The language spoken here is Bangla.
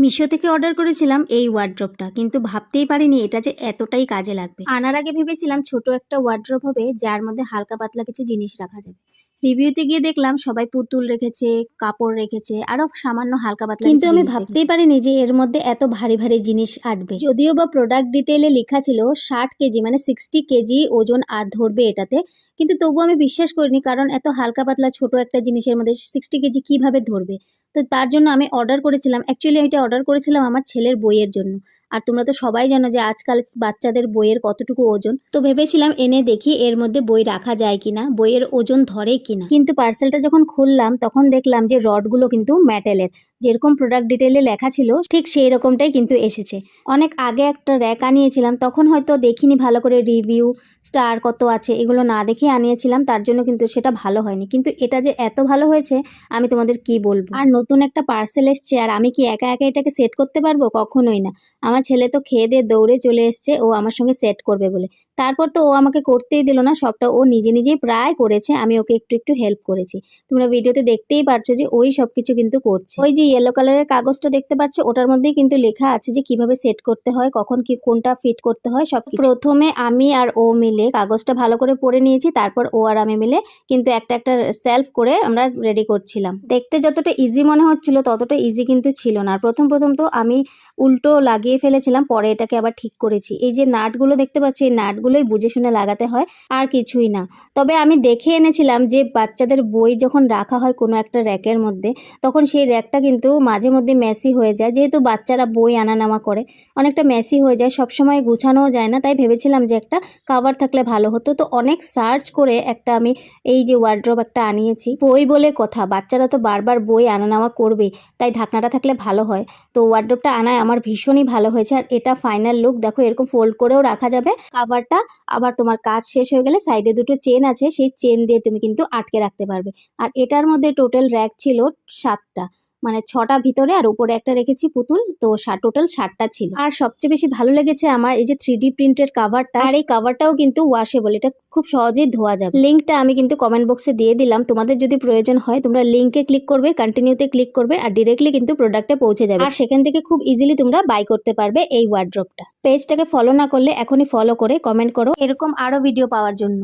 মিশো থেকে অর্ডার করেছিলাম এই ওয়ার্ড্রপটা, কিন্তু ভাবতেই পারিনি এটা যে এতটাই কাজে লাগবে। আনার আগে ভেবেছিলাম ছোট একটা ওয়ার্ড্রপ হবে যার মধ্যে হালকা পাতলা কিছু জিনিস রাখা যাবে। রিভিউতে গিয়ে দেখলাম সবাই পুতুল রেখেছে, কাপড় রেখেছে, আরো সামান্য হালকা পাতলা কিন্তু আমি ভাবতেই পারিনি যে এর মধ্যে এত ভারী ভারী জিনিস আটবে। যদিও বা প্রোডাক্ট ডিটেইলে লেখা ছিল 60 কেজি মানে 60 কেজি ওজন আর ধরবে এটাতে, কিন্তু তবু আমি বিশ্বাস করিনি, কারণ এত হালকা পাতলা ছোট একটা জিনিসের মধ্যে 60 কেজি কিভাবে ধরবে। তো তার জন্য আমি অর্ডার করেছিলাম, অ্যাকচুয়ালি এটা অর্ডার করেছিলাম আমার ছেলের বইয়ের জন্য। আর তোমরা তো সবাই জানো যে আজকাল বাচ্চাদের বইয়ের কতটুকু ওজন, তো ভেবেছিলাম এনে দেখি এর মধ্যে বই রাখা যায় কিনা, বইয়ের ওজন ধরে কিনা। কিন্তু পার্সেলটা যখন খুললাম তখন দেখলাম যে রডগুলো কিন্তু মেটালের, যেরকম প্রোডাক্ট ডিটেইলে লেখা ছিল ঠিক সেই রকমটাই কিন্তু এসেছে। অনেক আগে একটা র্যাক আনিয়েছিলাম, তখন হয়তো দেখিনি ভালো করে রিভিউ স্টার কত আছে এগুলো না দেখে আনিয়েছিলাম, তার জন্য কিন্তু সেটা ভালো হয়নি। কিন্তু এটা যে এত ভালো হয়েছে আমি তোমাদের কি বলবো। আর নতুন একটা পার্সেল এসছে, আর আমি কি একা একা এটাকে সেট করতে পারবো? কখনোই না। আমার ছেলে তো খেয়ে দিয়ে দৌড়ে চলে এসছে ও আমার সঙ্গে সেট করবে বলে। তারপর তো ও আমাকে করতেই দিল না, সবটা ও নিজে নিজেই প্রায় করেছে, আমি ওকে একটু একটু হেল্প করেছি। তোমরা ভিডিওতে দেখতেই পারছো যে ওই সবকিছু কিন্তু করছে। ওই যে ইয়েলো কালারের কাগজটা দেখতে পাচ্ছ, ওটার মধ্যেই কিন্তু লেখা আছে যে কিভাবে সেট করতে হয়, কখন কি কোনটা ফিট করতে হয় সবকিছু। প্রথমে আমি আর ও মিলে কাগজটা ভালো করে পড়ে নিয়েছি, তারপর ও আর আমি মিলে কিন্তু একটা একটা সেলফ করে আমরা রেডি করছিলাম। দেখতে যতটা ইজি মনে হচ্ছিল ততটা ইজি কিন্তু ছিল না। আর প্রথম তো আমি উল্টো লাগিয়ে ফেলেছিলাম, পরে এটাকে আবার ঠিক করেছি। এই যে নাটগুলো দেখতে পাচ্ছি, এই নাটগুলোই বুঝে শুনে লাগাতে হয়, আর কিছুই না। তবে আমি দেখে এনেছিলাম যে বাচ্চাদের বই যখন রাখা হয় কোনো একটা র্যাকের মধ্যে, তখন সেই র্যাকটা কিন্তু মাঝে মধ্যে মেসি হয়ে যায়, যেহেতু বাচ্চারা বই আনা নেওয়া করে, অনেকটা মেসি হয়ে যায়, সবসময় গুছানোও যায় না। তাই ভেবেছিলাম যে একটা কাভার থাকলে ভালো হতো। তো অনেক সার্চ করে একটা আমি এই যে ওয়ার্ড্রপ একটা আনিয়েছি। বই বলে কথা, বাচ্চারা তো বারবার বই আনা নেওয়া করবে, তাই ঢাকনাটা থাকলে ভালো হয়। তো ওয়ার্ড্রপটা আনায় আমার ভীষণই ভালো হয়েছে। আর এটা ফাইনাল লুক দেখো, এরকম ফোল্ড করেও রাখা যাবে কাভারটা। আবার তোমার কাজ শেষ হয়ে গেলে সাইডে দুটো চেন আছে, সেই চেন দিয়ে তুমি কিন্তু আটকে রাখতে পারবে। আর এটার মধ্যে টোটাল র্যাক ছিল 7টা, মানে 6টা ভিতরে আর উপরে একটা রেখেছি পুতুল, তো টোটাল 7টা ছিল। আর সবচেয়ে বেশি ভালো লেগেছে আমার এই যে 3D প্রিন্টের কাভারটা, আর এই কাভারটাও কিন্তু ওয়াশেবল, এটা খুব সহজেই ধোয়া যাবে। লিঙ্কটা আমি কিন্তু কমেন্ট বক্সে দিয়ে দিলাম, তোমাদের যদি প্রয়োজন হয় তোমরা লিঙ্কে ক্লিক করবে, কন্টিনিউতে ক্লিক করবে, আর ডিরেক্টলি কিন্তু প্রোডাক্টে পৌঁছে যাবে। আর সেখান থেকে খুব ইজিলি তোমরা বাই করতে পারবে এই ওয়ার্ড্রপটা। পেজটাকে ফলো না করলে এখনই ফলো করে কমেন্ট করো এরকম আরো ভিডিও পাওয়ার জন্য।